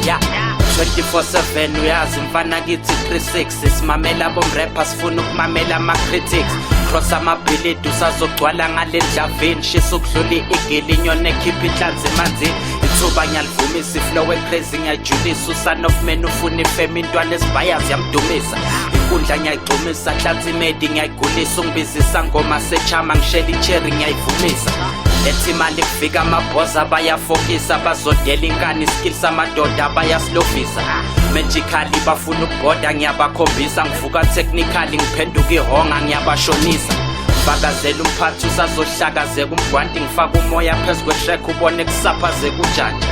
Yeah, 24/7 uyazi mfana kithi 360 simamela bomrapper sifuna ukumamela ama-critics cross amabhilidi usazogcwala ngale ndlaveni shisa ukudlula igili inyoni ekhipha inhlanzi emanzini ithuba ngiyalivumisa iflow ecrazy ngiyajulisa uson of man ufuna ifeme intwana esibayazi yamdumisa inkundla ngiyayigcumisa hlanzi imedi ngiyayigulisa ungibizisa ngoma sechama ngishela icherry ngiyayivumisa lethi imali kufika amabhoza bayafokisa bazodela inkani skills amadoda bayasilofisa magically bafuna ukubhoda ngiyabakhombisa ngivuka technically ngiphenduka ihonga ngiyabashonisa fakazela umphathi usazohlakazeka umgwanti ngifaka umoya phezu kwetrack ubone kusaphazeka ujanja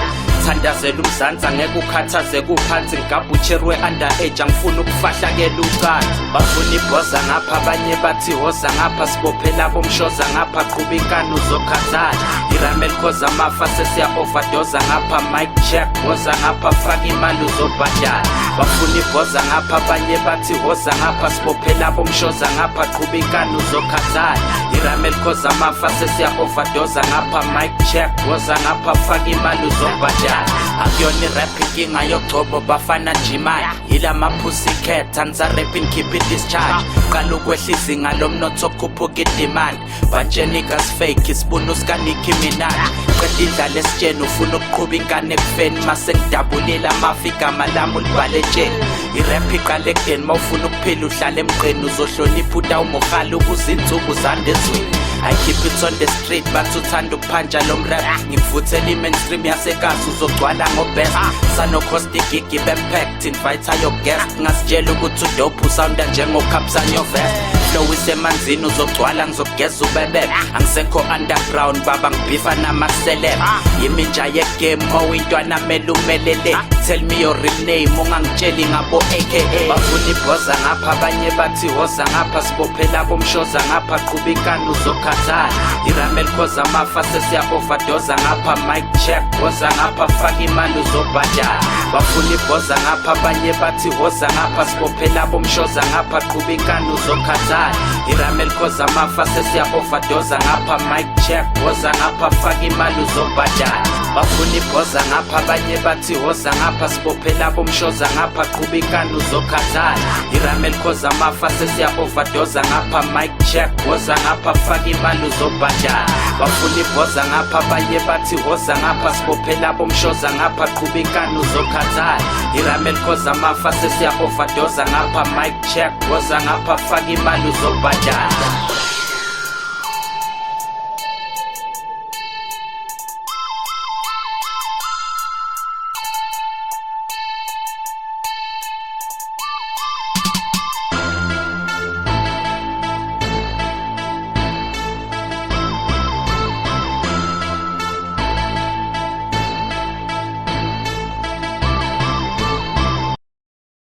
thandazela umzansi angeke ukhathazeke uphansi ngigabhutsherwe we-underage angifuna ukufahlakela ucansi bafuna ibhoza ngapha abanye bathi hoza ngapha sibophela bomshoza ngapha qhuba inkani uzokhathala iramel khoza amafa sesiya-overdoza ngapha mike check hoza ngapha faka imali uzobhadala bafuna ibhoza ngapha abanye bathi hoza ngapha sibophela bomshoza ngapha qhuba inkani uzokhathala iramel khoza amafa sesiya-overdoza ngapha mike check hoza ngapha faka imali uzobhadala akuyona irap inkinga yogcobo bafana njimani yila ma-pussycat anisa rapping keep it discharge qala ukwehla izinga lomnotho khuphuka idemand bantshenika sifake isibuna usikanicki minaj qeda indlala esitsheni ufuna ukuqhuba inkani ekufeni mase ngidabulile amafa igama lami ulibhale etsheni irap iqala ekudeni ma ufuna ukuphila uhlala emgqeni uzohlonipha utawumokhala ukuze insuku zande ezweni I keep it on the street bathi uthanda ukuphanja lo mrap ngikuvuthela i-mainstream yasekasi uzogcwala ngobest sanocosta igigi be-packed invite your guest ngasitshela ukuthi udope usawunda njengokapsanyo vest flow isemanzini uzogcwala ngizokugeza ubebebe angisekho underground baba ngibhifa namaseleb yiminja yegame mawintwana mele umelele tell me your real name ungangitsheli ngabo aka bafuna ibhoza ngapha abanye bathi hoza ngapha sibophela bomshoza ngapha qhuba inkani uzokhathala iramel khoza amafa sesiya-overdoza ngapha mike check hoza ngapha faka imali uzobhadala bafuna ibhoza ngapha abanye bathi hoza ngapha sibophela bomshoza ngapha qhuba inkani uzokhathala iramel khoza amafa sesiya-overdoza ngapha mike check hoza ngapha faka imali uzobhadala bafuna ibhoza ngapha abanye bathi hoza ngapha sibophela bomshoza ngapha qhuba inkani uzokhathala iramel khoza amafa sesiya-overdoza ngapha mike check hoza ngapha faka imali uzobhadala bafuna ibhoza ngapha abanye bathi hoza ngapha sibophela bomshoza ngapha qhuba inkani uzokhathala iramel khoza amafa sesiya-overdoza ngapha mike check hoza ngapha faka imali uzobhadala